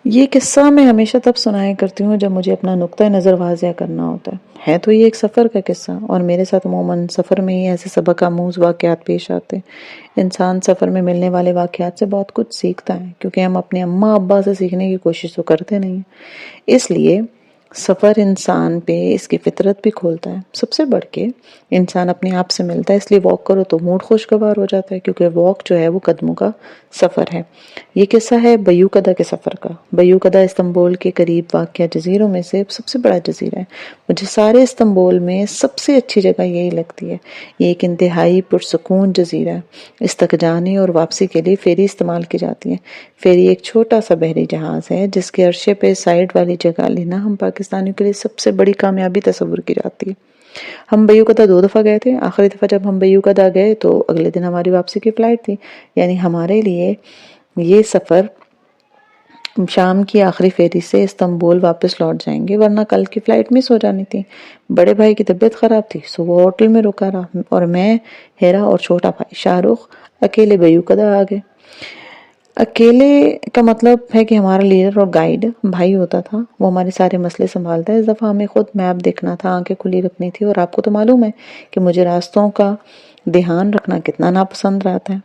یہ قصہ میں ہمیشہ تب سنایا کرتی ہوں جب مجھے اپنا نقطہ نظر واضح کرنا ہوتا ہے تو یہ ایک سفر کا قصہ، اور میرے ساتھ عموماً سفر میں ہی ایسے سبق آموز واقعات پیش آتے ہیں۔ انسان سفر میں ملنے والے واقعات سے بہت کچھ سیکھتا ہے، کیونکہ ہم اپنے اماں ابا سے سیکھنے کی کوشش تو کرتے نہیں ہیں۔ اس لیے سفر انسان پہ اس کی فطرت بھی کھولتا ہے۔ سب سے بڑھ کے انسان اپنے آپ سے ملتا ہے، اس لیے واک کرو تو موڈ خوشگوار ہو جاتا ہے، کیونکہ واک جو ہے وہ قدموں کا سفر ہے۔ یہ قصہ ہے بیوقدہ کے سفر کا۔ بیوقدہ استنبول کے قریب واقع جزیروں میں سے سب سے بڑا جزیرہ ہے۔ مجھے سارے استنبول میں سب سے اچھی جگہ یہی لگتی ہے۔ یہ ایک انتہائی پرسکون جزیرہ ہے۔ اس تک جانے اور واپسی کے لیے فیری استعمال کی جاتی ہے۔ فیری ایک چھوٹا سا بحری جہاز ہے جس کے عرصے پہ سائڈ والی جگہ لینا ہم پاکستانیوں کے لیے سب سے بڑی کامیابی تصور کی جاتی ہے۔ ہم بیوقدہ 2 دفعہ گئے تھے۔ آخری دفعہ جب ہم بیوقدہ گئے تو اگلے دن ہماری واپسی کی فلائٹ تھی، یعنی ہمارے لیے یہ سفر شام کی آخری فیری سے استنبول واپس لوٹ جائیں گے، ورنہ کل کی فلائٹ مس ہو جانی تھی۔ بڑے بھائی کی طبیعت خراب تھی، سو وہ ہوٹل میں رکا رہا، اور میں، ہیرا اور چھوٹا بھائی شاہ رخ اکیلے بیوقدہ آ گئے۔ اکیلے کا مطلب ہے کہ ہمارا لیڈر اور گائیڈ بھائی ہوتا تھا، وہ ہمارے سارے مسئلے سنبھالتا ہے۔ اس دفعہ ہمیں خود میپ دیکھنا تھا، آنکھیں کھلی رکھنی تھی، اور آپ کو تو معلوم ہے کہ مجھے راستوں کا دھیان رکھنا کتنا ناپسند رہتا ہے۔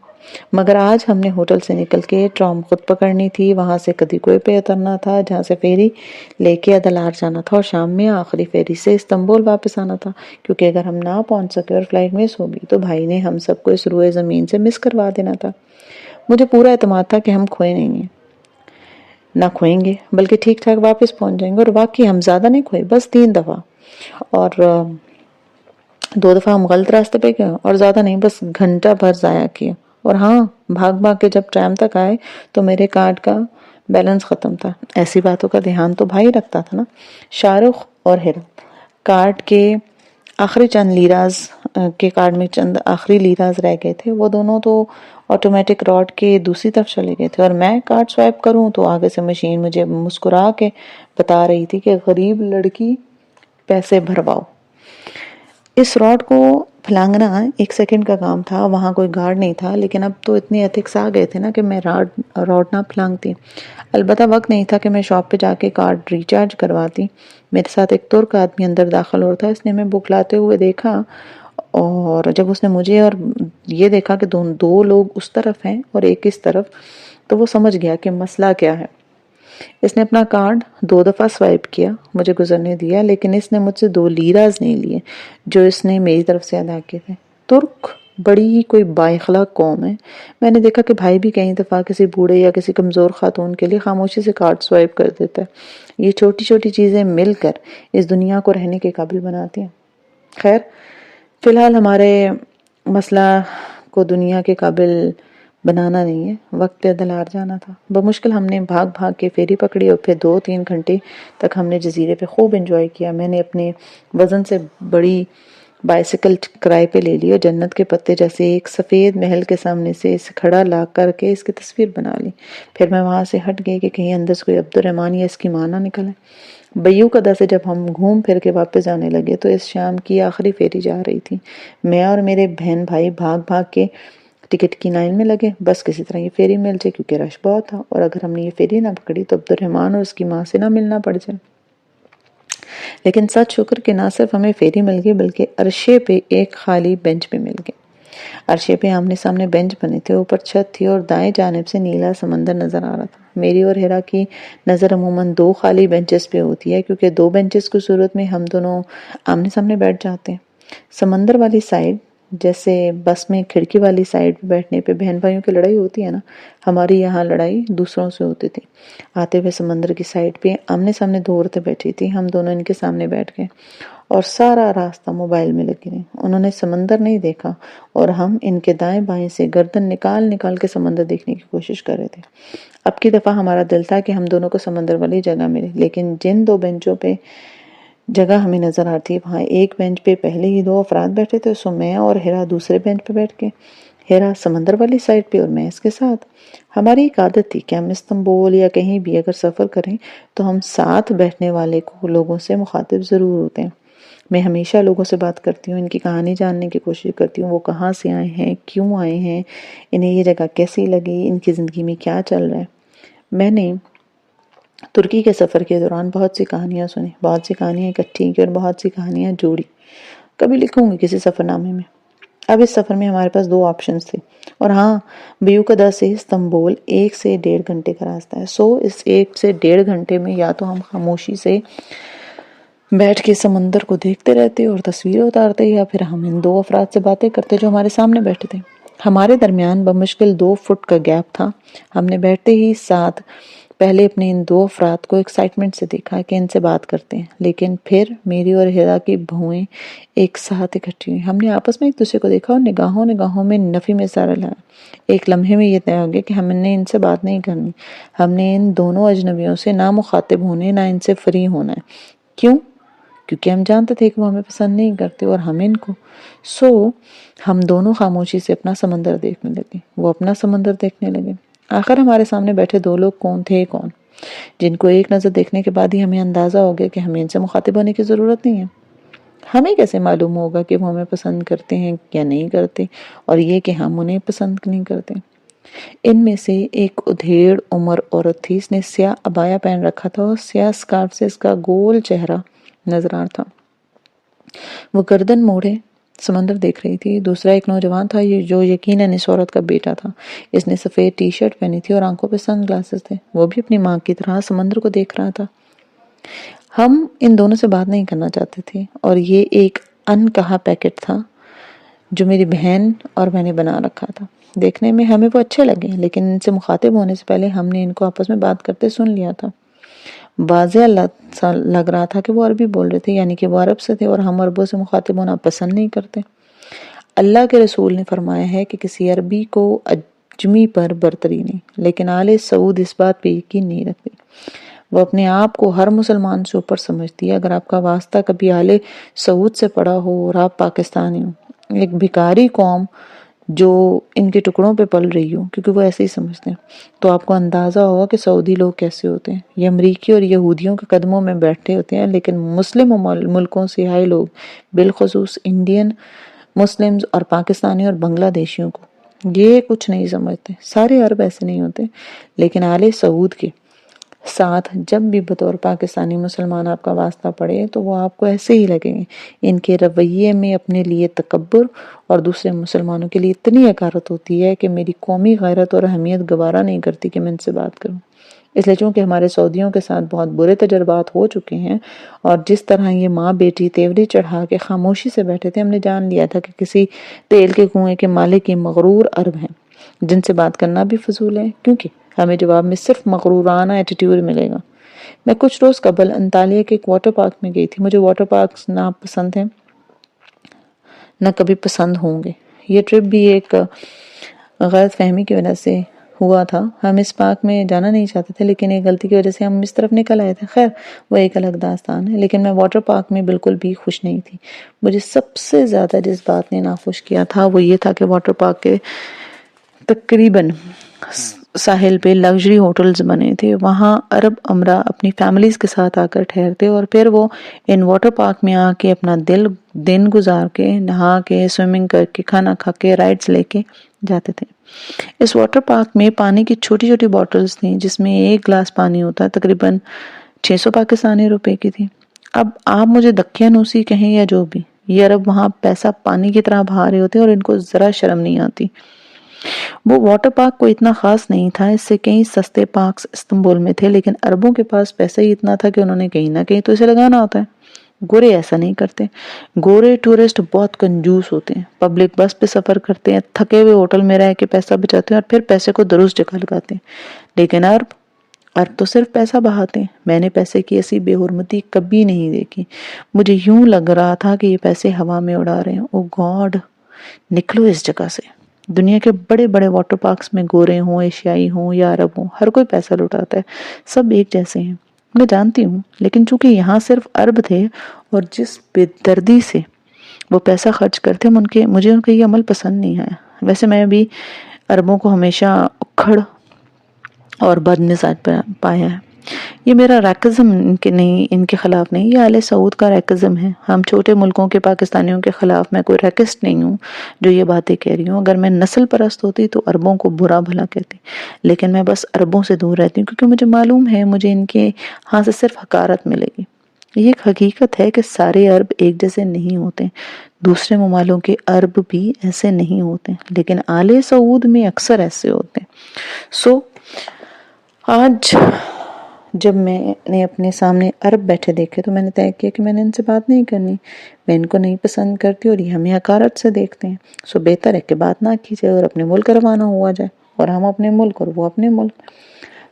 مگر آج ہم نے ہوٹل سے نکل کے ٹرام خود پکڑنی تھی، وہاں سے کدیکوئے پہ اترنا تھا جہاں سے فیری لے کے ادلار جانا تھا، اور شام میں آخری فیری سے استنبول واپس آنا تھا، کیونکہ اگر ہم نہ پہنچ سکے اور فلائٹ مس ہوگی تو بھائی نے ہم سب کو اس روئے زمین سے مس کروا دینا تھا۔ مجھے پورا اعتماد تھا کہ ہم کھوئے نہیں ہیں، نہ کھوئیں گے، بلکہ ٹھیک ٹھاک واپس پہنچ جائیں گے۔ اور واقعی ہم زیادہ نہیں کھوئے، بس 3 دفعہ، اور 2 دفعہ ہم غلط راستے پہ گئے، اور زیادہ نہیں، بس گھنٹہ بھر ضائع کیا۔ اور ہاں، بھاگ بھاگ کے جب ٹرام تک آئے تو میرے کارڈ کا بیلنس ختم تھا۔ ایسی باتوں کا دھیان تو بھائی رکھتا تھا نا۔ شاہ رخ اور ہیرا کارڈ کے آخری چند لیراز کے کارڈ میں چند آخری لیراز رہ گئے تھے، وہ دونوں تو آٹومیٹک راڈ کے دوسری طرف چلے گئے تھے، اور میں کارڈ سوائپ کروں تو آگے سے مشین مجھے مسکرا کے بتا رہی تھی کہ غریب لڑکی پیسے بھرواؤ۔ اس راڈ کو پھلانگنا 1 سیکنڈ کا کام تھا، وہاں کوئی گارڈ نہیں تھا، لیکن اب تو اتنے ایتھکس آ گئے تھے نا کہ میں راڈ نہ پھلانگتی۔ البتہ وقت نہیں تھا کہ میں شاپ پہ جا کے کارڈ ریچارج کرواتی۔ میرے ساتھ ایک ترک آدمی اندر داخل ہو تھا، اس نے ہمیں بکلاتے ہوئے دیکھا، اور جب اس نے مجھے اور یہ دیکھا کہ 2 لوگ اس طرف ہیں اور ایک اس طرف، تو وہ سمجھ گیا کہ مسئلہ کیا ہے۔ اس نے اپنا کارڈ 2 دفعہ سوائپ کیا، مجھے گزرنے دیا، لیکن اس نے مجھ سے 2 لیراز نہیں لیے جو اس نے میری طرف سے ادا کیے تھے۔ ترک بڑی ہی کوئی بااخلاق قوم ہے۔ میں نے دیکھا کہ بھائی بھی کئی دفعہ کسی بوڑھے یا کسی کمزور خاتون کے لیے خاموشی سے کارڈ سوائپ کر دیتا ہے۔ یہ چھوٹی چھوٹی چیزیں مل کر اس دنیا کو رہنے کے قابل بناتی ہیں۔ خیر، فی الحال ہمارے مسئلہ کو دنیا کے قابل بنانا نہیں ہے، وقت پہ دلار جانا تھا۔ بمشکل ہم نے بھاگ بھاگ کے فیری پکڑی، اور پھر 2-3 گھنٹے تک ہم نے جزیرے پہ خوب انجوائے کیا۔ میں نے اپنے وزن سے بڑی بائسیکل کرائے پہ لے لی، اور جنت کے پتے جیسے ایک سفید محل کے سامنے سے اسے کھڑا لا کر کے اس کی تصویر بنا لی۔ پھر میں وہاں سے ہٹ گئی کہ کہیں اندر سے کوئی عبد الرحمن یا اس کی ماں نہ نکلے۔ بیوقدہ سے جب ہم گھوم پھر کے واپس جانے لگے تو اس شام کی آخری فیری جا رہی تھی۔ میں اور میرے بہن بھائی بھاگ بھاگ کے ٹکٹ کی لائن میں لگے، بس کسی طرح یہ فیری مل جائے، کیونکہ رش بہت تھا، اور اگر ہم نے یہ فیری نہ پکڑی تو عبد الرحمن اور اس کی ماں سے نہ ملنا پڑ جائے۔ لیکن سچ شکر کہ نہ صرف ہمیں فیری مل گئی، بلکہ عرشے پہ ایک خالی بینچ بھی مل گئی۔ عرشے پہ آمنے سامنے بینچ بنے تھے، اوپر چھت تھی، اور دائیں جانب سے نیلا سمندر نظر آ رہا تھا۔ میری اور ہیرا کی نظر عموماً 2 خالی بینچز پہ ہوتی ہے، کیونکہ 2 بینچز کی صورت میں ہم دونوں آمنے سامنے بیٹھ جاتے ہیں۔ سمندر والی سائڈ، جیسے بس میں کھڑکی والی سائڈ پہ بیٹھنے پہ بہن بھائیوں کی لڑائی ہوتی ہے نا، ہماری یہاں لڑائی دوسروں سے ہوتی تھی۔ آتے ہوئے سمندر کی سائڈ پہ آمنے سامنے 2 عورتیں بیٹھی تھی، ہم دونوں ان کے سامنے بیٹھ گئے، اور سارا راستہ موبائل میں لگی رہی۔ انہوں نے سمندر نہیں دیکھا، اور ہم ان کے دائیں بائیں سے گردن نکال نکال کے سمندر دیکھنے کی کوشش کر رہے تھے۔ اب کی دفعہ ہمارا دل تھا کہ ہم دونوں کو سمندر والی جگہ ملے، لیکن جن 2 بینچوں پہ جگہ ہمیں نظر آتی، وہاں ایک بینچ پہ پہلے ہی 2 افراد بیٹھے تھے، سو میں اور ہیرا دوسرے بینچ پہ بیٹھ کے، ہیرا سمندر والی سائڈ پہ اور میں اس کے ساتھ۔ ہماری ایک عادت تھی کہ ہم استنبول یا کہیں بھی اگر سفر کریں تو ہم ساتھ بیٹھنے والے لوگوں سے مخاطب ضرور ہوتے ہیں۔ میں ہمیشہ لوگوں سے بات کرتی ہوں، ان کی کہانی جاننے کی کوشش کرتی ہوں، وہ کہاں سے آئے ہیں، کیوں آئے ہیں، انہیں یہ جگہ کیسی لگی، ان کی زندگی میں کیا چل رہا ہے۔ میں نے ترکی کے سفر کے دوران بہت سی کہانیاں سنی، بہت سی کہانیاں اکٹھی کی اور بہت سی کہانیاں جوڑی، کبھی لکھوں گی کسی سفر نامے میں۔ اب اس سفر میں ہمارے پاس 2 آپشنز تھے، اور ہاں، بیوکدا سے استنبول 1 سے 1.5 گھنٹے کا راستہ ہے۔ اس 1 سے 1.5 گھنٹے میں یا تو ہم خاموشی سے بیٹھ کے سمندر کو دیکھتے رہتے اور تصویریں اتارتے، یا پھر ہم ان 2 افراد سے باتیں کرتے جو ہمارے سامنے بیٹھے تھے۔ ہمارے درمیان بمشکل 2 فٹ کا گیپ تھا۔ ہم نے بیٹھتے ہی ساتھ پہلے اپنے ان 2 افراد کو ایکسائٹمنٹ سے دیکھا کہ ان سے بات کرتے ہیں، لیکن پھر میری اور ہیرا کی بھویں ایک ساتھ اکٹھی ہوئی۔ ہم نے آپس میں ایک دوسرے کو دیکھا اور نگاہوں میں نفی میں اظہار لایا۔ ایک لمحے میں یہ طے ہو گیا کہ ہم نے ان سے بات نہیں کرنی۔ ہم نے ان دونوں اجنبیوں سے نہ مخاطب ہونے، نہ ان سے فری ہونا ہے۔ کیوں؟ کیونکہ ہم جانتے تھے کہ وہ ہمیں پسند نہیں کرتے اور ہم ان کو۔ ہم دونوں خاموشی سے اپنا سمندر دیکھنے لگے، وہ اپنا سمندر دیکھنے لگے۔ آخر ہمارے سامنے بیٹھے 2 لوگ کون تھے، جن کو ایک نظر دیکھنے کے بعد ہی ہمیں اندازہ ہو گیا کہ ہمیں ان سے مخاطب ہونے کی ضرورت نہیں ہے۔ ہمیں کیسے معلوم ہوگا کہ وہ ہمیں پسند کرتے ہیں یا نہیں کرتے، اور یہ کہ ہم انہیں پسند نہیں کرتے؟ ان میں سے ایک ادھیڑ عمر عورت تھی، اس نے سیاہ عبایا پہن رکھا تھا اور سیاہ اسکارف سے اس کا گول چہرہ نظر آ رہا تھا۔ وہ گردن موڑے سمندر دیکھ رہی تھی۔ دوسرا ایک نوجوان تھا جو یقیناً اس عورت کا بیٹا تھا۔ اس نے سفید ٹی شرٹ پہنی تھی اور آنکھوں پہ سن گلاسز تھے۔ وہ بھی اپنی ماں کی طرح سمندر کو دیکھ رہا تھا۔ ہم ان دونوں سے بات نہیں کرنا چاہتے تھے، اور یہ ایک ان کہا پیکٹ تھا جو میری بہن اور میں نے بنا رکھا تھا۔ دیکھنے میں ہمیں وہ اچھے لگے، لیکن ان سے مخاطب ہونے سے پہلے ہم نے ان کو آپس میں بات کرتے سن لیا تھا۔ واضح لگ رہا تھا کہ وہ عربی بول رہے تھے، یعنی کہ وہ عرب سے تھے اور ہم عربوں سے مخاطب ہونا پسند نہیں کرتے۔ اللہ کے رسول نے فرمایا ہے کہ کسی عربی کو عجمی پر برتری نہیں، لیکن آل سعود اس بات پہ یقین نہیں رکھتی۔ وہ اپنے آپ کو ہر مسلمان سے اوپر سمجھتی ہے۔ اگر آپ کا واسطہ کبھی آل سعود سے پڑا ہو اور آپ پاکستانی ہو، ایک بھکاری قوم جو ان کے ٹکڑوں پہ پل رہی ہو، کیونکہ وہ ایسے ہی سمجھتے ہیں، تو آپ کو اندازہ ہوگا کہ سعودی لوگ کیسے ہوتے ہیں۔ یہ امریکی اور یہودیوں کے قدموں میں بیٹھے ہوتے ہیں، لیکن مسلم ملکوں سے آئے لوگ، بالخصوص انڈین مسلمز اور پاکستانی اور بنگلہ دیشیوں کو یہ کچھ نہیں سمجھتے۔ سارے عرب ایسے نہیں ہوتے، لیکن آل سعود کے ساتھ جب بھی بطور پاکستانی مسلمان آپ کا واسطہ پڑے تو وہ آپ کو ایسے ہی لگیں گے۔ ان کے رویے میں اپنے لیے تکبر اور دوسرے مسلمانوں کے لیے اتنی حقارت ہوتی ہے کہ میری قومی غیرت اور اہمیت گوارا نہیں کرتی کہ میں ان سے بات کروں۔ اس لیے چونکہ ہمارے سعودیوں کے ساتھ بہت برے تجربات ہو چکے ہیں، اور جس طرح یہ ماں بیٹی تیوری چڑھا کے خاموشی سے بیٹھے تھے، ہم نے جان لیا تھا کہ کسی تیل کے کنویں کے مالک یہ مغرور عرب ہیں، جن سے بات کرنا بھی فضول ہے، کیونکہ ہمیں جواب میں صرف مغرورانہ ایٹیٹیوڈ ملے گا۔ میں کچھ روز قبل انطالیہ کے ایک واٹر پارک میں گئی تھی۔ مجھے واٹر پارکس نہ پسند ہیں، نہ کبھی پسند ہوں گے۔ یہ ٹرپ بھی ایک غلط فہمی کی وجہ سے ہوا تھا۔ ہم اس پارک میں جانا نہیں چاہتے تھے، لیکن ایک غلطی کی وجہ سے ہم اس طرف نکل آئے تھے۔ خیر، وہ ایک الگ داستان ہے، لیکن میں واٹر پارک میں بالکل بھی خوش نہیں تھی۔ مجھے سب سے زیادہ جس بات نے ناخوش کیا تھا وہ یہ تھا کہ واٹر پارک کے تقریباً ساحل پہ لگژری ہوٹلز بنے تھے۔ وہاں عرب امراء اپنی فیملیز کے ساتھ آ کر ٹھہرتے اور پھر وہ ان واٹر پارک میں آ کے اپنا دن گزار کے، نہا کے، سوئمنگ کر کے، کھانا کھا کے، رائڈز لے کے جاتے تھے۔ اس واٹر پارک میں پانی کی چھوٹی چھوٹی بوٹلز تھیں، جس میں ایک گلاس پانی ہوتا ہے، تقریباً 600 پاکستانی روپے کی تھی۔ اب آپ مجھے دقیانوسی کہیں یا جو بھی، یہ عرب وہاں پیسہ پانی کی طرح بہا رہے ہوتے اور ان کو ذرا شرم نہیں آتی۔ وہ واٹر پارک کو اتنا خاص نہیں تھا، اس سے کئی سستے پارکس استنبول میں تھے، لیکن عربوں کے پاس پیسہ ہی اتنا تھا کہ انہوں نے کہیں نہ کہیں تو اسے لگانا ہوتا ہے۔ گورے ایسا نہیں کرتے۔ گورے ٹورسٹ بہت کنجوس ہوتے ہیں، پبلک بس پہ سفر کرتے ہیں، تھکے ہوئے ہوٹل میں رہ کے پیسہ بچاتے ہیں اور پھر پیسے کو درست جگہ لگاتے ہیں۔ لیکن عرب تو صرف پیسہ بہاتے ہیں۔ میں نے پیسے کی ایسی بے حرمتی کبھی نہیں دیکھی۔ مجھے یوں لگ رہا تھا کہ یہ پیسے ہوا میں اڑا رہے ہیں۔ او گاڈ، نکلو اس جگہ سے۔ دنیا کے بڑے بڑے واٹر پارکس میں گورے ہوں، ایشیائی ہوں یا عرب ہوں، ہر کوئی پیسہ لٹاتا ہے، سب ایک جیسے ہیں۔ میں جانتی ہوں، لیکن چونکہ یہاں صرف عرب تھے اور جس بے دردی سے وہ پیسہ خرچ کرتے، مجھے ان کا یہ عمل پسند نہیں آیا۔ ویسے میں بھی عربوں کو ہمیشہ اکھڑ اور بد مزاج پایا ہے۔ یہ میرا ریکزم ان کے خلاف نہیں، یہ آل سعود کا ریکزم ہے۔ ہم چھوٹے ملکوں کے پاکستانیوں کے خلاف میں کوئی ریکسٹ نہیں ہوں جو یہ باتیں کہہ رہی ہوں۔ اگر میں نسل پرست ہوتی تو عربوں کو برا بھلا کہتی، لیکن میں بس عربوں سے دور رہتی ہوں کیونکہ مجھے معلوم ہے مجھے ان کے ہاں سے صرف حقارت ملے گی۔ یہ ایک حقیقت ہے کہ سارے عرب ایک جیسے نہیں ہوتے، دوسرے ممالوں کے عرب بھی ایسے نہیں ہوتے، لیکن آل سعود میں اکثر ایسے ہوتے ہیں۔ آج جب میں نے اپنے سامنے عرب بیٹھے دیکھے تو میں نے طے کیا کہ میں نے ان سے بات نہیں کرنی، میں ان کو نہیں پسند کرتی اور یہ ہمیں حقارت سے دیکھتے ہیں۔ بہتر ہے کہ بات نہ کی جائے اور اپنے ملک روانہ ہوا جائے، اور ہم اپنے ملک اور وہ اپنے ملک۔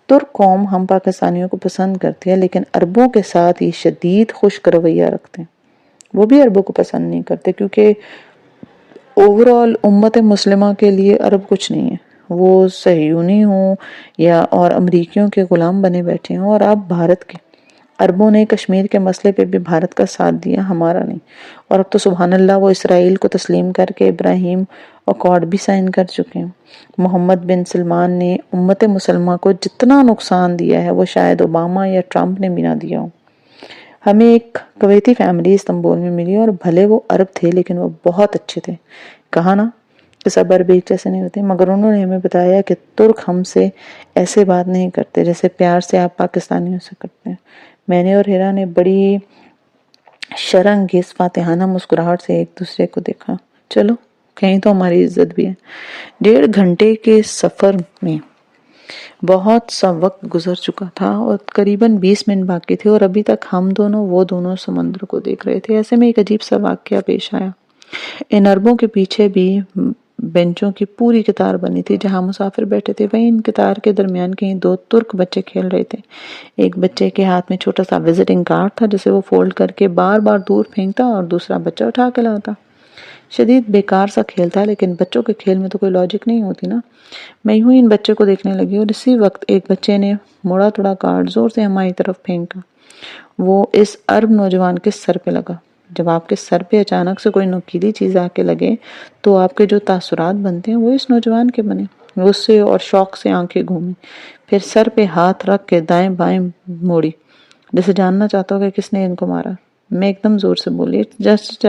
ترک قوم ہم پاکستانیوں کو پسند کرتی ہے، لیکن عربوں کے ساتھ یہ شدید خشک رویہ رکھتے ہیں۔ وہ بھی عربوں کو پسند نہیں کرتے کیونکہ اوورآل امت مسلمہ کے لیے عرب کچھ نہیں ہے، وہ صہیونی ہوں یا اور امریکیوں کے غلام بنے بیٹھے ہوں۔ اور اب بھارت کے عربوں نے کشمیر کے مسئلے پہ بھی بھارت کا ساتھ دیا، ہمارا نہیں۔ اور اب تو سبحان اللہ وہ اسرائیل کو تسلیم کر کے ابراہیم اکارڈ بھی سائن کر چکے ہیں۔ محمد بن سلمان نے امت مسلمہ کو جتنا نقصان دیا ہے وہ شاید اوباما یا ٹرمپ نے بھی نہ دیا ہو۔ ہمیں ایک کویتی فیملی استنبول میں ملی اور بھلے وہ عرب تھے لیکن وہ بہت اچھے تھے۔ کہا نا کہ سب عرب ایک جیسے نہیں ہوتے، مگر انہوں نے ہمیں بتایا کہ ترک ہم سے ایسے بات نہیں کرتے جیسے پیار سے آپ پاکستانیوں سے کرتے ہیں۔ میں نے اور ہیرا نے بڑی شرم انگیز فاتحانہ مسکراہٹ سے ایک دوسرے کو دیکھا۔ چلو کہیں تو ہماری عزت بھی ہے۔ 1.5 گھنٹے کے سفر میں بہت سا وقت گزر چکا تھا اور قریباً 20 منٹ باقی تھے، اور ابھی تک ہم دونوں وہ دونوں سمندر کو دیکھ رہے تھے۔ ایسے میں ایک عجیب سا واقعہ پیش آیا۔ ان عربوں کے پیچھے بھی بینچوں کی پوری قطار بنی تھی جہاں مسافر بیٹھے تھے، وہیں ان قطار کے درمیان کہیں 2 ترک بچے کھیل رہے تھے۔ ایک بچے کے ہاتھ میں چھوٹا سا وزٹنگ کارڈ تھا جسے وہ فولڈ کر کے بار بار دور پھینکتا اور دوسرا بچہ اٹھا کے لاتا۔ شدید بیکار سا کھیل تھا، لیکن بچوں کے کھیل میں تو کوئی لاجک نہیں ہوتی نا۔ میں یوں ہی ان بچوں کو دیکھنے لگی اور اسی وقت ایک بچے نے مڑا توڑا کارڈ زور سے ہماری طرف پھینکا۔ وہ اس عرب نوجوان کے سر پہ لگا۔ جب آپ کے سر پہ اچانک سے کوئی نوکیلی چیز آ کے لگے تو آپ کے جو تاثرات بنتے ہیں وہ اس نوجوان کے بنے۔ غصے اور شوق سے آنکھیں گھومی، پھر سر پہ ہاتھ رکھ کے دائیں بائیں موڑی جیسے جاننا چاہتا ہو کہ کس نے ان کو مارا۔ میں ایک دم زور سے بولی، جسٹ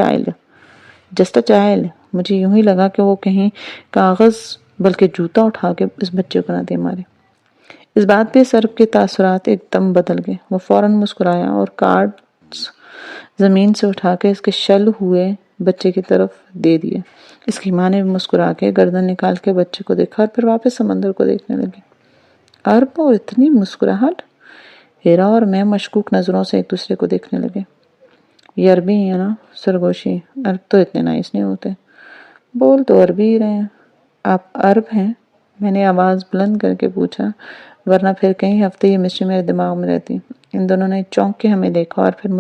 اے چائلڈ۔ مجھے یوں ہی لگا کہ وہ کہیں کاغذ بلکہ جوتا اٹھا کے اس بچے کو نہ دے مارے۔ اس بات پہ سر کے تاثرات ایک دم بدل گئے۔ وہ فوراً مسکرایا اور کارڈ زمین سے اٹھا کے اس کے شل ہوئے بچے کی طرف دے دیے۔ اس کی ماں نے مسکرا کے گردن نکال کے بچے کو دیکھا اور پھر واپس سمندر کو دیکھنے لگی۔ عرب اور اتنی مسکراہٹ! ہیرا اور میں مشکوک نظروں سے ایک دوسرے کو دیکھنے لگے۔ یہ عربی ہیں نا؟ سرگوشی، عرب تو اتنے نائس نہیں ہوتے۔ بول تو عربی ہی رہے ہیں۔ آپ عرب ہیں؟ میں نے آواز بلند کر کے پوچھا، ورنہ پھر کئی ہفتے یہ مسٹری میرے دماغ میں رہتی۔ ان دونوں نے چونک کے ہمیں دیکھا اور پھر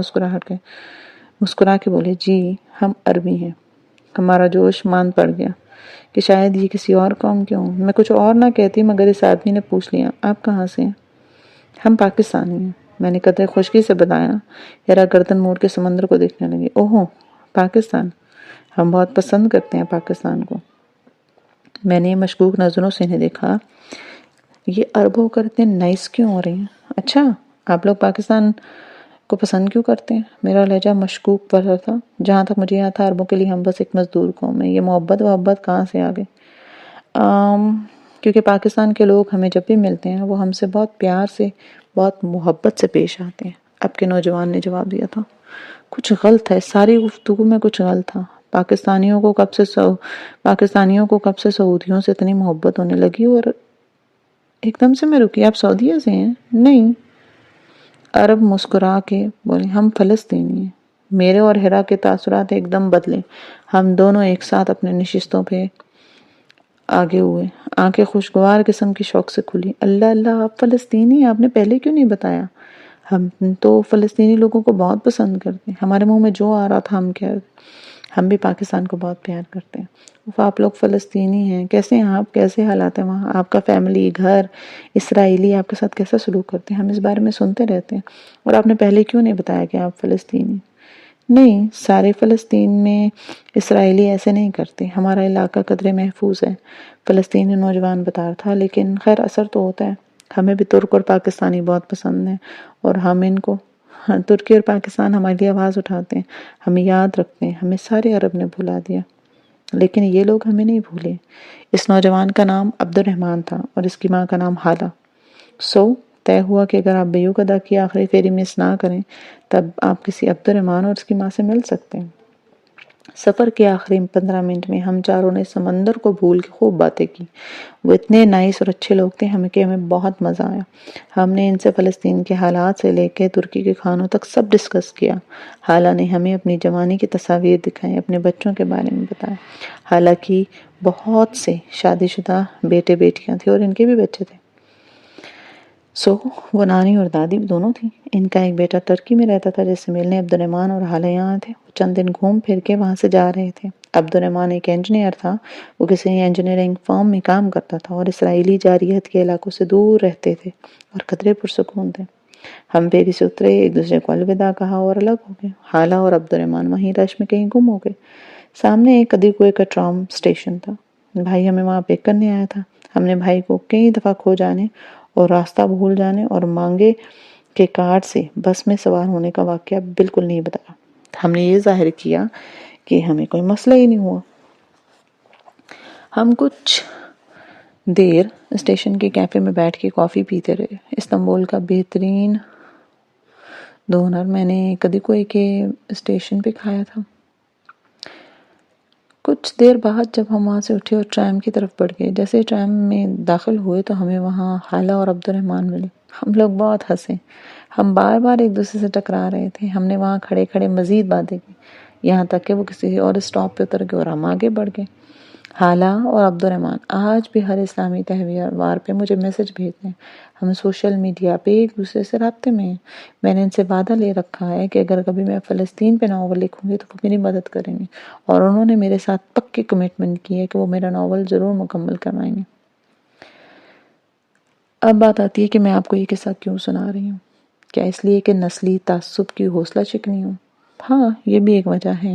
مسکرا کے بولے، جی ہم عربی ہیں۔ ہمارا جوش مان پڑ گیا کہ شاید یہ کسی اور قوم کے ہوں۔ میں کچھ اور نہ کہتی مگر اس آدمی نے پوچھ لیا، آپ کہاں سے ہیں؟ ہم پاکستانی ہیں، میں نے قدرے خشکی سے بتایا۔ ہیرا گردن موڑ کے سمندر کو دیکھنے لگی۔ اوہو، پاکستان! ہم بہت پسند کرتے ہیں پاکستان کو۔ میں نے مشکوک نظروں سے انہیں دیکھا۔ یہ عرب ہو کر اتنے نائس کیوں ہو رہے ہیں؟ اچھا، آپ لوگ پاکستان کو پسند کیوں کرتے ہیں؟ میرا لہجہ مشکوک پر تھا۔ جہاں تک مجھے یاد تھا عربوں کے لیے ہم بس ایک مزدور قوم ہیں۔ یہ محبت کہاں سے آ گئی؟ کیونکہ پاکستان کے لوگ ہمیں جب بھی ملتے ہیں وہ ہم سے بہت پیار سے، بہت محبت سے پیش آتے ہیں، اب کے نوجوان نے جواب دیا تھا۔ کچھ غلط ہے، ساری گفتگو میں کچھ غلط تھا۔ پاکستانیوں کو کب سے سعودیوں سے اتنی محبت ہونے لگی؟ اور ایک دم سے میں رکی، آپ سعودیہ سے ہیں؟ نہیں۔ عرب مسکرا کے بولے، ہم فلسطینی ہیں۔ میرے اور ہیرا کے تاثرات ایک دم بدلے۔ ہم دونوں ایک ساتھ اپنے نشستوں پہ آگے ہوئے، آنکھیں خوشگوار قسم کی شوق سے کھلی۔ اللہ اللہ، آپ فلسطینی ہیں؟ آپ نے پہلے کیوں نہیں بتایا؟ ہم تو فلسطینی لوگوں کو بہت پسند کرتے ہیں، ہمارے منہ میں جو آ رہا تھا ہم کہہ رہے تھے۔ ہم بھی پاکستان کو بہت پیار کرتے ہیں۔ آپ لوگ فلسطینی ہیں، کیسے ہیں آپ؟ کیسے حالات ہیں وہاں؟ آپ کا فیملی، گھر، اسرائیلی آپ کے ساتھ کیسا سلوک کرتے ہیں؟ ہم اس بارے میں سنتے رہتے ہیں۔ اور آپ نے پہلے کیوں نہیں بتایا کہ آپ فلسطینی؟ نہیں، سارے فلسطین میں اسرائیلی ایسے نہیں کرتے، ہمارا علاقہ قدرے محفوظ ہے، فلسطینی نوجوان بتا رہا تھا، لیکن خیر اثر تو ہوتا ہے۔ ہمیں بھی ترک اور پاکستانی بہت پسند ہیں، اور ہم ان کو ترکی اور پاکستان ہمارے لیے آواز اٹھاتے ہیں، ہمیں یاد رکھتے ہیں، ہمیں سارے عرب نے بھلا دیا لیکن یہ لوگ ہمیں نہیں بھولے۔ اس نوجوان کا نام عبد الرحمن تھا اور اس کی ماں کا نام حالہ۔ طے ہوا کہ اگر آپ بیوق ادا کی آخری فیری مس نہ کریں تب آپ کسی عبد الرحمن اور اس کی ماں سے مل سکتے ہیں۔ سفر کے آخری 15 منٹ میں ہم چاروں نے سمندر کو بھول کے خوب باتیں کی۔ وہ اتنے نائس اور اچھے لوگ تھے ہمیں بہت مزہ آیا۔ ہم نے ان سے فلسطین کے حالات سے لے کے ترکی کے کھانوں تک سب ڈسکس کیا۔ حالہ نے ہمیں اپنی جوانی کی تصاویر دکھائیں، اپنے بچوں کے بارے میں بتایا۔ حالانکہ بہت سے شادی شدہ بیٹے بیٹیاں تھے اور ان کے بھی بچے تھے۔ وہ نانی اور دادی دونوں تھیں۔ ان کا ایک بیٹا ترکی میں رہتا تھا جس سے ملنے عبد الرحمن اور حالہ یہاں تھے۔ وہ چند دن گھوم پھر کے وہاں سے جا رہے تھے۔ عبد الرحمن ایک انجینئر تھا، وہ کسی انجینئرنگ فرم میں کام کرتا تھا اور اسرائیلی جارحیت کے علاقوں سے دور رہتے تھے اور قدرے پرسکون تھے۔ ہم فیری سے اترے، ایک دوسرے کو الوداع کہا اور الگ ہو گئے۔ حالہ اور عبد الرحمن وہیں رش میں کہیں گم ہو گئے۔ سامنے ایک قدی کوئے کا ٹرام اسٹیشن تھا۔ بھائی ہمیں وہاں پک کرنے آیا تھا۔ ہم نے بھائی کو کئی دفعہ کھو جانے اور راستہ بھول جانے اور مانگے کے کارڈ سے بس میں سوار ہونے کا واقعہ بالکل نہیں بتایا۔ ہم نے یہ ظاہر کیا کہ ہمیں کوئی مسئلہ ہی نہیں ہوا۔ ہم کچھ دیر اسٹیشن کے کیفے میں بیٹھ کے کافی پیتے رہے۔ استنبول کا بہترین ڈونر میں نے کدی کوئی کے اسٹیشن پہ کھایا تھا۔ کچھ دیر بعد جب ہم وہاں سے اٹھے اور ٹرام کی طرف بڑھ گئے، جیسے ٹرام میں داخل ہوئے تو ہمیں وہاں حالہ اور عبد الرحمن ملے۔ ہم لوگ بہت ہنسے، ہم بار بار ایک دوسرے سے ٹکرا رہے تھے۔ ہم نے وہاں کھڑے کھڑے مزید باتیں کی، یہاں تک کہ وہ کسی اور اسٹاپ پہ اتر گئے اور ہم آگے بڑھ گئے۔ حالہ اور عبد الرحمن آج بھی ہر اسلامی تہوار پہ مجھے میسج بھیجتے ہیں۔ ہم سوشل میڈیا پہ ایک دوسرے سے رابطے میں ہیں۔ میں نے ان سے وعدہ لے رکھا ہے کہ اگر کبھی میں فلسطین پہ ناول لکھوں گی تو وہ میری مدد کریں گے، اور انہوں نے میرے ساتھ پکی کمٹمنٹ کی ہے کہ وہ میرا ناول ضرور مکمل کروائیں گے۔ اب بات آتی ہے کہ میں آپ کو یہ قصہ کیوں سنا رہی ہوں؟ کیا اس لیے کہ نسلی تعصب کی حوصلہ شکنی ہوں؟ ہاں، یہ بھی ایک وجہ ہے۔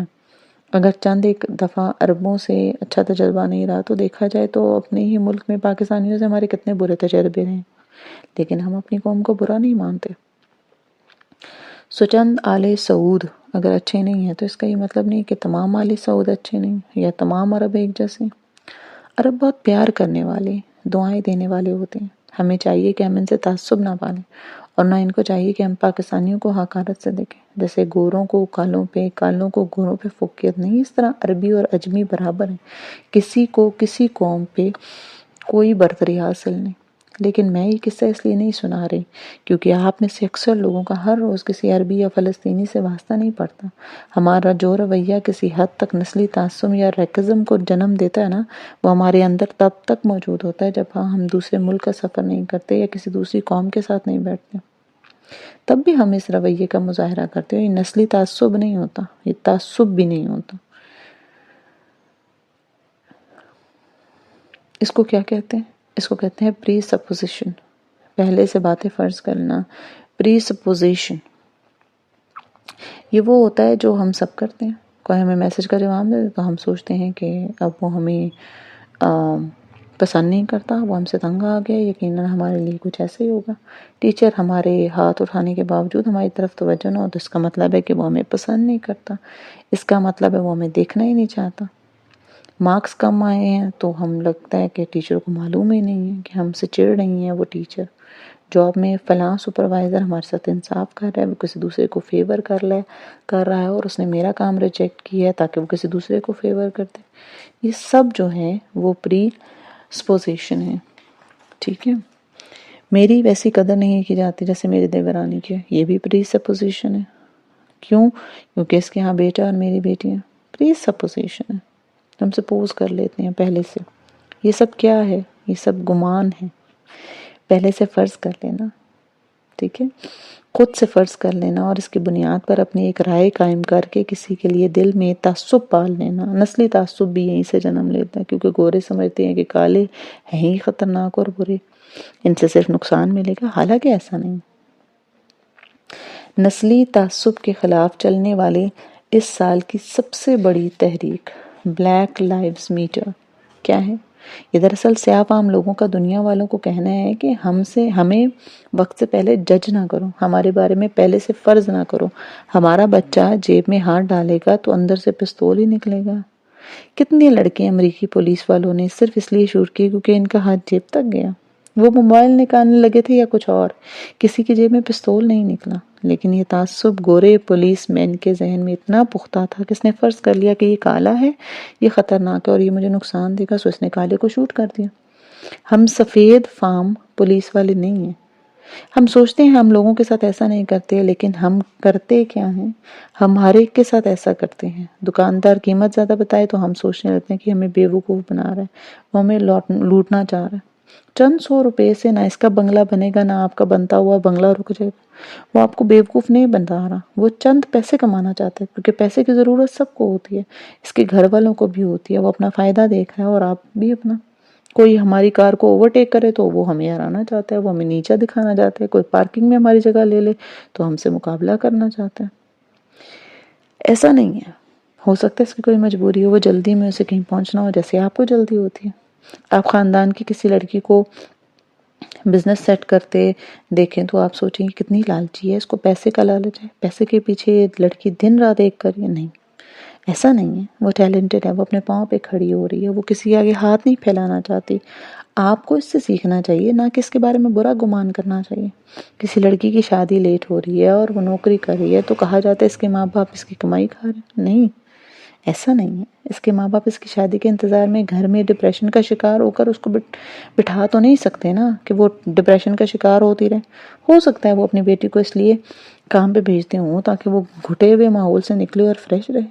اگر چند ایک دفعہ عربوں سے اچھا تجربہ نہیں رہا تو دیکھا جائے تو اپنے ہی ملک میں پاکستانیوں سے ہمارے کتنے برے تجربے رہے، لیکن ہم اپنی قوم کو برا نہیں مانتے۔ چند آل سعود اگر اچھے نہیں ہیں تو اس کا یہ مطلب نہیں کہ تمام آل سعود اچھے نہیں یا تمام عرب ایک جیسے۔ عرب بہت پیار کرنے والے، دعائیں دینے والے ہوتے ہیں۔ ہمیں چاہیے کہ ہم ان سے تعصب نہ پالیں، اور نہ ان کو چاہیے کہ ہم پاکستانیوں کو حقارت سے دیکھیں۔ جیسے گوروں کو کالوں پہ، کالوں کو گوروں پہ فوقیت نہیں، اس طرح عربی اور اجمی برابر ہیں، کسی کو کسی قوم پہ کوئی برتری حاصل نہیں۔ لیکن میں یہ قصہ اس لیے نہیں سنا رہی کیونکہ آپ میں سے اکثر لوگوں کا ہر روز کسی عربی یا فلسطینی سے واسطہ نہیں پڑتا۔ ہمارا جو رویہ کسی حد تک نسلی تعصب یا ریکزم کو جنم دیتا ہے نا، وہ ہمارے اندر تب تک موجود ہوتا ہے جب ہم دوسرے ملک کا سفر نہیں کرتے یا کسی دوسری قوم کے ساتھ نہیں بیٹھتے۔ تب بھی ہم اس رویے کا مظاہرہ کرتے ہیں۔ یہ نسلی تعصب نہیں ہوتا، یہ تعصب بھی نہیں ہوتا۔ اس کو کیا کہتے ہیں؟ اس کو کہتے ہیں پری سپوزیشن، پہلے سے باتیں فرض کرنا۔ پری سپوزیشن یہ وہ ہوتا ہے جو ہم سب کرتے ہیں۔ کوئی ہمیں میسج کا جواب دے تو ہم سوچتے ہیں کہ اب وہ ہمیں پسند نہیں کرتا، وہ ہم سے تنگ آ گیا، یقیناً ہمارے لیے کچھ ایسا ہی ہوگا۔ ٹیچر ہمارے ہاتھ اٹھانے کے باوجود ہماری طرف توجہ نہ ہو تو اس کا مطلب ہے کہ وہ ہمیں پسند نہیں کرتا، اس کا مطلب ہے وہ ہمیں دیکھنا ہی نہیں چاہتا۔ مارکس کم آئے ہیں تو ہم لگتا ہے کہ ٹیچر کو معلوم ہی نہیں ہے کہ ہم سے چڑ رہی ہیں وہ ٹیچر۔ جاب میں فلاں سپروائزر ہمارے ساتھ انصاف کر رہا ہے، وہ کسی دوسرے کو فیور کر رہا ہے اور اس نے میرا کام ریجیکٹ کیا ہے تاکہ وہ کسی دوسرے کو فیور کر دے۔ یہ سب جو ہیں وہ پری سپوزیشن ہے، ٹھیک ہے۔ میری ویسی قدر نہیں کی جاتی جیسے میری دیورانی کی، یہ بھی پری سپوزیشن ہے۔ کیوں؟ کیونکہ اس کے ہاں بیٹا اور میری بیٹی ہیں۔ پری سپوزیشن ہے، ہم سپوز کر لیتے ہیں پہلے سے۔ یہ سب کیا ہے؟ یہ سب گمان ہے، پہلے سے فرض کر لینا، ٹھیک ہے، خود سے فرض کر لینا اور اس کی بنیاد پر اپنی ایک رائے قائم کر کے کسی کے لیے دل میں تعصب پال لینا۔ نسلی تعصب بھی یہیں سے جنم لیتا ہے کیونکہ گورے سمجھتے ہیں کہ کالے ہیں ہی خطرناک اور برے، ان سے صرف نقصان ملے گا، حالانکہ ایسا نہیں۔ نسلی تعصب کے خلاف چلنے والے اس سال کی سب سے بڑی تحریک بلیک لائیوز میٹر کیا ہے؟ یہ دراصل سیاہ فام لوگوں کا دنیا والوں کو کہنا ہے کہ ہمیں وقت سے پہلے جج نہ کرو، ہمارے بارے میں پہلے سے فرض نہ کرو۔ ہمارا بچہ جیب میں ہاتھ ڈالے گا تو اندر سے پستول ہی نکلے گا۔ کتنی لڑکے امریکی پولیس والوں نے صرف اس لیے شور کی کیونکہ ان کا ہاتھ جیب تک گیا۔ وہ موبائل نکالنے لگے تھے یا کچھ اور، کسی کی جیب میں پستول نہیں نکلا۔ لیکن یہ تعصب گورے پولیس مین کے ذہن میں اتنا پختہ تھا کہ اس نے فرض کر لیا کہ یہ کالا ہے، یہ خطرناک ہے اور یہ مجھے نقصان دے گا، سو اس نے کالے کو شوٹ کر دیا۔ ہم سفید فام پولیس والے نہیں ہیں۔ ہم سوچتے ہیں ہم لوگوں کے ساتھ ایسا نہیں کرتے، لیکن ہم کرتے کیا ہیں؟ ہم ہر ایک کے ساتھ ایسا کرتے ہیں۔ دکاندار قیمت زیادہ بتائے تو ہم سوچنے لگتے ہیں کہ ہمیں بیوقوف بنا رہا ہے، وہ ہمیں لوٹنا چاہ رہا ہے۔ چند 100 روپے سے نہ اس کا بنگلہ بنے گا نہ آپ کا بنتا ہوا بنگلہ رک جائے گا۔ وہ آپ کو بیوقوف نہیں بنا رہا، وہ چند پیسے کمانا چاہتا ہے، کیونکہ پیسے کی ضرورت سب کو ہوتی ہے، اس کے گھر والوں کو بھی ہوتی ہے۔ وہ اپنا فائدہ دیکھ رہا ہے اور آپ بھی اپنا۔ کوئی ہماری کار کو اوورٹیک کرے تو وہ ہمیں ہرانا چاہتا ہے، وہ ہمیں نیچا دکھانا چاہتا ہے۔ کوئی پارکنگ میں ہماری جگہ لے لے تو ہم سے مقابلہ کرنا چاہتا ہے۔ ایسا نہیں ہے، ہو سکتا ہے اس کی کوئی مجبوری ہو، وہ جلدی میں اسے کہیں پہنچنا ہو، جیسے آپ کو جلدی ہوتی ہے۔ آپ خاندان کی کسی لڑکی کو بزنس سیٹ کرتے دیکھیں تو آپ سوچیں کہ کتنی لالچی ہے، اس کو پیسے کا لالچ ہے، پیسے کے پیچھے یہ لڑکی دن رات ایک کر رہی ہے۔ نہیں، ایسا نہیں ہے، وہ ٹیلنٹڈ ہے، وہ اپنے پاؤں پہ کھڑی ہو رہی ہے، وہ کسی آگے ہاتھ نہیں پھیلانا چاہتی۔ آپ کو اس سے سیکھنا چاہیے، نہ کہ اس کے بارے میں برا گمان کرنا چاہیے۔ کسی لڑکی کی شادی لیٹ ہو رہی ہے اور وہ نوکری کر رہی ہے تو کہا جاتا ہے اس کے ماں باپ اس کی کمائی کھا رہے ہیں۔ نہیں، ایسا نہیں ہے۔ اس کے ماں باپ اس کی شادی کے انتظار میں گھر میں ڈپریشن کا شکار ہو کر اس کو بٹھا تو نہیں سکتے نا کہ وہ ڈپریشن کا شکار ہوتی رہے۔ ہو سکتا ہے وہ اپنی بیٹی کو اس لیے کام پہ بھیجتے ہوں تاکہ وہ گھٹے ہوئے ماحول سے نکلے اور فریش رہے۔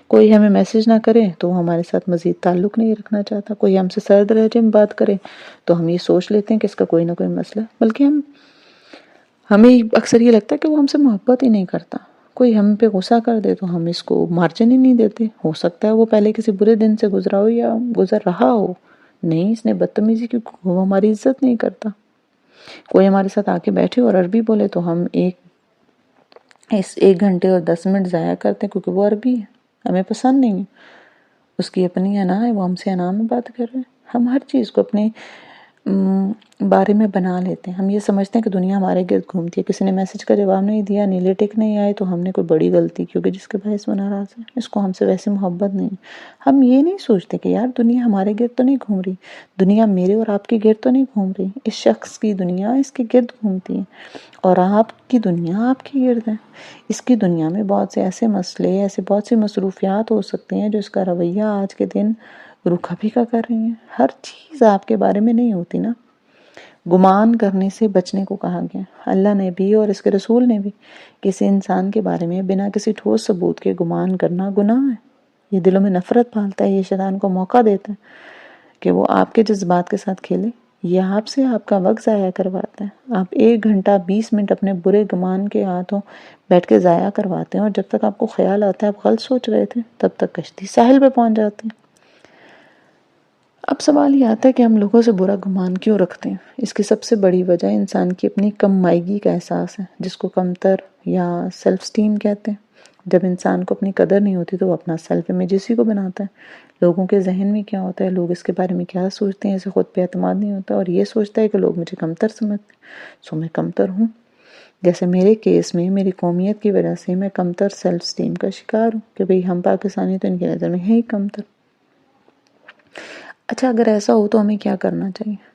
کوئی ہمیں میسج نہ کرے تو وہ ہمارے ساتھ مزید تعلق نہیں رکھنا چاہتا۔ کوئی ہم سے سرد لہجے میں بات کرے تو ہم یہ سوچ لیتے ہیں کہ اس کا کوئی نہ کوئی مسئلہ ہے، بلکہ ہمیں اکثر یہ لگتا ہے کہ وہ ہم سے محبت ہی نہیں کرتا۔ کوئی ہم پہ غصہ کر دے تو ہم اس کو مارجن ہی نہیں دیتے۔ ہو سکتا ہے وہ پہلے کسی برے دن سے گزرا ہو یا گزر رہا ہو۔ نہیں، اس نے بدتمیزی کی، وہ ہماری عزت نہیں کرتا۔ کوئی ہمارے ساتھ آ کے بیٹھے اور عربی بولے تو ہم 1 گھنٹے اور 10 منٹ ضائع کرتے ہیں کیونکہ وہ عربی ہے، ہمیں پسند نہیں ہے۔ اس کی اپنی انا ہے، وہ ہم سے انا میں بات کر رہے ہیں۔ ہم ہر چیز کو اپنے بارے میں بنا لیتے ہیں۔ ہم یہ سمجھتے ہیں کہ دنیا ہمارے گرد گھومتی ہے۔ کسی نے میسج کا جواب نہیں دیا، نیلے ٹک نہیں آئے تو ہم نے کوئی بڑی غلطی کی ہوگی جس کے باعث وہ ناراض ہے، اس کو ہم سے ویسے محبت نہیں۔ ہم یہ نہیں سوچتے کہ یار دنیا ہمارے گرد تو نہیں گھوم رہی، دنیا میرے اور آپ کے گرد تو نہیں گھوم رہی، اس شخص کی دنیا اس کے گرد گھومتی ہے اور آپ کی دنیا آپ کے گرد ہے۔ اس کی دنیا میں بہت سے ایسے مسئلے، ایسے بہت سی مصروفیات ہو سکتے ہیں جو اس کا رویہ آج کے دن رکھا پھیکا کر رہی ہیں۔ ہر چیز آپ کے بارے میں نہیں ہوتی نا۔ گمان کرنے سے بچنے کو کہا گیا۔ اللہ نے بھی اور اس کے رسول نے بھی کسی انسان کے بارے میں بنا کسی ٹھوس ثبوت کے گمان کرنا گناہ ہے۔ یہ دلوں میں نفرت پالتا ہے، یہ شیطان کو موقع دیتا ہے کہ وہ آپ کے جذبات کے ساتھ کھیلے۔ یہ آپ سے آپ کا وقت ضائع کرواتا ہے۔ آپ 1 گھنٹہ 20 منٹ اپنے برے گمان کے ہاتھوں بیٹھ کے ضائع کرواتے ہیں اور جب تک آپ کو خیال آتا ہے آپ غلط سوچ رہے تھے تب تک کشتی ساحل پہ پہنچ جاتی ہے۔ اب سوال یہ آتا ہے کہ ہم لوگوں سے برا گمان کیوں رکھتے ہیں؟ اس کی سب سے بڑی وجہ انسان کی اپنی کم مائیگی کا احساس ہے، جس کو کمتر یا سیلف اسٹیم کہتے ہیں۔ جب انسان کو اپنی قدر نہیں ہوتی تو وہ اپنا سیلف امیج اسی کو بناتا ہے۔ لوگوں کے ذہن میں کیا ہوتا ہے، لوگ اس کے بارے میں کیا سوچتے ہیں، اسے خود پہ اعتماد نہیں ہوتا اور یہ سوچتا ہے کہ لوگ مجھے کمتر سمجھتے ہیں، سو میں کمتر ہوں۔ جیسے میرے کیس میں میری قومیت کی وجہ سے میں کمتر سیلف اسٹیم کا شکار ہوں کہ بھئی ہم پاکستانی تو ان کی نظر میں ہیں ہی کمتر۔ اچھا، اگر ایسا ہو تو ہمیں کیا کرنا چاہیے؟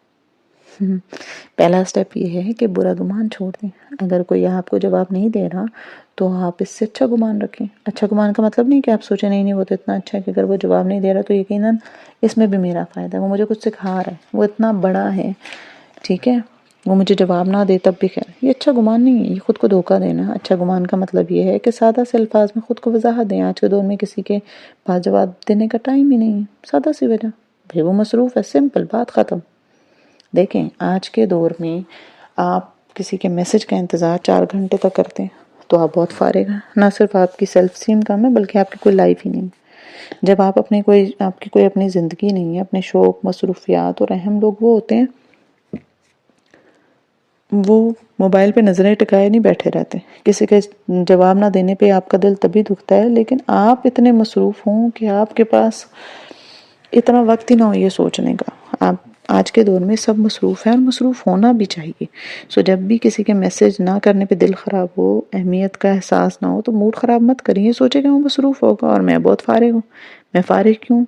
پہلا سٹیپ یہ ہے کہ برا گمان چھوڑ دیں۔ اگر کوئی آپ کو جواب نہیں دے رہا تو آپ اس سے اچھا گمان رکھیں۔ اچھا گمان کا مطلب نہیں کہ آپ سوچیں نہیں وہ تو اتنا اچھا ہے کہ اگر وہ جواب نہیں دے رہا تو یقیناً اس میں بھی میرا فائدہ ہے، وہ مجھے کچھ سکھا رہا ہے، وہ اتنا بڑا ہے، ٹھیک ہے، وہ مجھے جواب نہ دے تب بھی خیر۔ یہ اچھا گمان نہیں ہے، یہ خود کو دھوکہ دینا۔ اچھا گمان کا مطلب یہ ہے کہ سادہ سے الفاظ میں خود کو وضاحت دیں۔ آج کے دور میں کسی کے پاس جواب دینے کا ٹائم ہی نہیں ہے، سادہ سی وجہ، بھئی وہ مصروف ہے، سمپل بات ختم۔ دیکھیں آج کے دور میں آپ کسی کے میسج کا انتظار 4 گھنٹے تک کرتے ہیں تو آپ بہت فارغ ہیں۔ نہ صرف آپ کی سیلف اسٹیم کم ہے بلکہ آپ کی کوئی لائف ہی نہیں۔ جب آپ کی کوئی اپنی زندگی نہیں ہے، اپنے شوق، مصروفیات اور اہم لوگ وہ ہوتے ہیں وہ موبائل پہ نظریں ٹکائے نہیں بیٹھے رہتے۔ کسی کے جواب نہ دینے پہ آپ کا دل تبھی دکھتا ہے، لیکن آپ اتنے مصروف ہوں کہ آپ کے پاس اتنا وقت ہی نہ ہو یہ سوچنے کا. آپ آج کے دور میں سب مصروف ہیں اور مصروف ہونا بھی چاہیے. سو جب بھی کسی کے میسج نہ کرنے پہ دل خراب ہو، اہمیت کا احساس نہ ہو، تو موڈ خراب مت کریے. سوچے کہ وہ مصروف ہوگا اور میں بہت فارغ ہوں. میں فارغ کیوں؟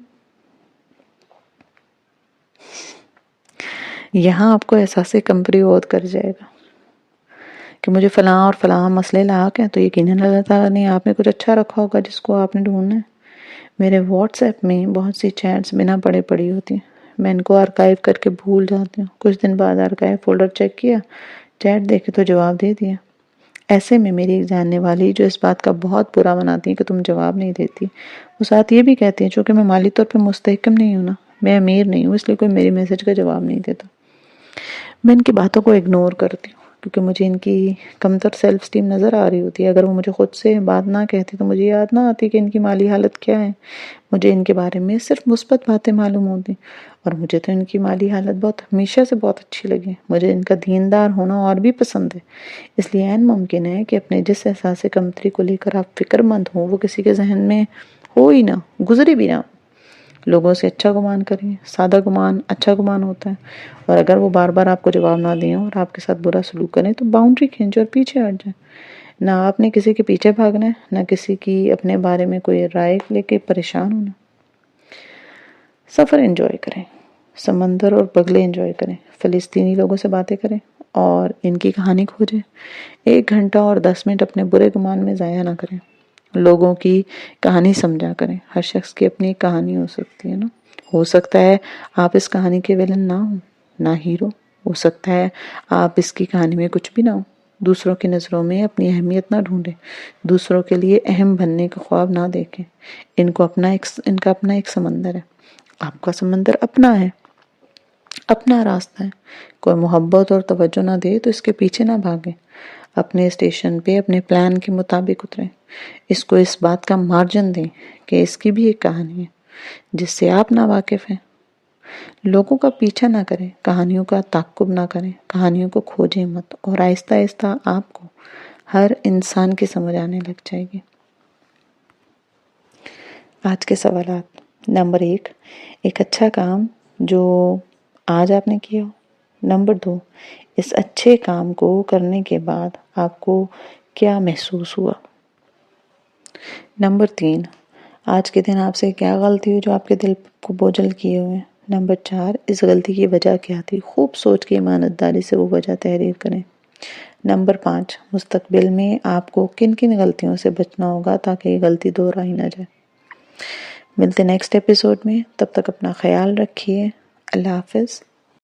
یہاں آپ کو احساس کمپری بہت کر جائے گا کہ مجھے فلاں اور فلاں مسئلے لاحق ہیں، تو یقیناً اللہ تعالیٰ نے آپ میں کچھ اچھا رکھا ہوگا جس کو آپ نے ڈھونڈنا ہے. میرے واٹس ایپ میں بہت سی چیٹس بنا پڑھے پڑی ہوتی ہیں. میں ان کو آرکائیو کر کے بھول جاتی ہوں. کچھ دن بعد آرکائیو فولڈر چیک کیا، چیٹ دیکھے تو جواب دے دیا. ایسے میں میری ایک جاننے والی جو اس بات کا بہت برا مناتی ہیں کہ تم جواب نہیں دیتی، وہ ساتھ یہ بھی کہتی ہیں چونکہ میں مالی طور پہ مستحکم نہیں ہوں نا، میں امیر نہیں ہوں، اس لیے کوئی میری میسج کا جواب نہیں دیتا. میں ان کی باتوں کو اگنور کرتی ہوں کیونکہ مجھے ان کی کمتر سیلف اسٹیم نظر آ رہی ہوتی ہے. اگر وہ مجھے خود سے بات نہ کہتی تو مجھے یاد نہ آتی کہ ان کی مالی حالت کیا ہے. مجھے ان کے بارے میں صرف مثبت باتیں معلوم ہوتی اور مجھے تو ان کی مالی حالت ہمیشہ سے بہت اچھی لگی. مجھے ان کا دیندار ہونا اور بھی پسند ہے. اس لیے عین ممکن ہے کہ اپنے جس احساس کمتری کو لے کر آپ فکر مند ہوں وہ کسی کے ذہن میں ہو ہی نہ، گزری بھی نہ. لوگوں سے اچھا گمان کریں. سادہ گمان اچھا گمان ہوتا ہے. اور اگر وہ بار بار آپ کو جواب نہ دیں اور آپ کے ساتھ برا سلوک کریں تو باؤنڈری کھینچیں اور پیچھے ہٹ جائیں. نہ آپ نے کسی کے پیچھے بھاگنا ہے، نہ کسی کی اپنے بارے میں کوئی رائے لے کے پریشان ہونا. سفر انجوائے کریں، سمندر اور بغلے انجوائے کریں، فلسطینی لوگوں سے باتیں کریں اور ان کی کہانی کھوجیں. 1 گھنٹہ اور 10 منٹ اپنے برے گمان میں ضائع نہ کریں. لوگوں کی کہانی سمجھا کریں. ہر شخص کی اپنی کہانی ہو سکتی ہے نا. ہو سکتا ہے آپ اس کہانی کے ویلن نہ ہوں، نہ ہیرو. ہو سکتا ہے آپ اس کی کہانی میں کچھ بھی نہ ہو. دوسروں کی نظروں میں اپنی اہمیت نہ ڈھونڈیں. دوسروں کے لیے اہم بننے کا خواب نہ دیکھیں. ان کا اپنا ایک سمندر ہے. آپ کا سمندر اپنا ہے، اپنا راستہ ہے. کوئی محبت اور توجہ نہ دے تو اس کے پیچھے نہ بھاگیں. اپنے اسٹیشن پہ اپنے پلان کے مطابق اتریں. اس کو اس بات کا مارجن دیں کہ اس کی بھی ایک کہانی ہے جس سے آپ نا واقف ہیں. لوگوں کا پیچھا نہ کریں، کہانیوں کا تعقب نہ کریں. کہانیوں کو کھوجیں مت اور آہستہ آہستہ آپ کو ہر انسان کی سمجھ آنے لگ جائے گی. آج کے سوالات. نمبر 1، ایک اچھا کام جو آج آپ نے کیا ہو. نمبر 2، اس اچھے کام کو کرنے کے بعد آپ کو کیا محسوس ہوا. نمبر 3، آج کے دن آپ سے کیا غلطی ہوئی جو آپ کے دل کو بوجھل کیے ہوئے. نمبر 4، اس غلطی کی وجہ کیا تھی. خوب سوچ کے ایمانداری سے وہ وجہ تحریر کریں. نمبر 5، مستقبل میں آپ کو کن کن غلطیوں سے بچنا ہوگا تاکہ یہ غلطی دہرائی نہ جائے. ملتے نیکسٹ ایپیسوڈ میں. تب تک اپنا خیال رکھیے. اللہ حافظ.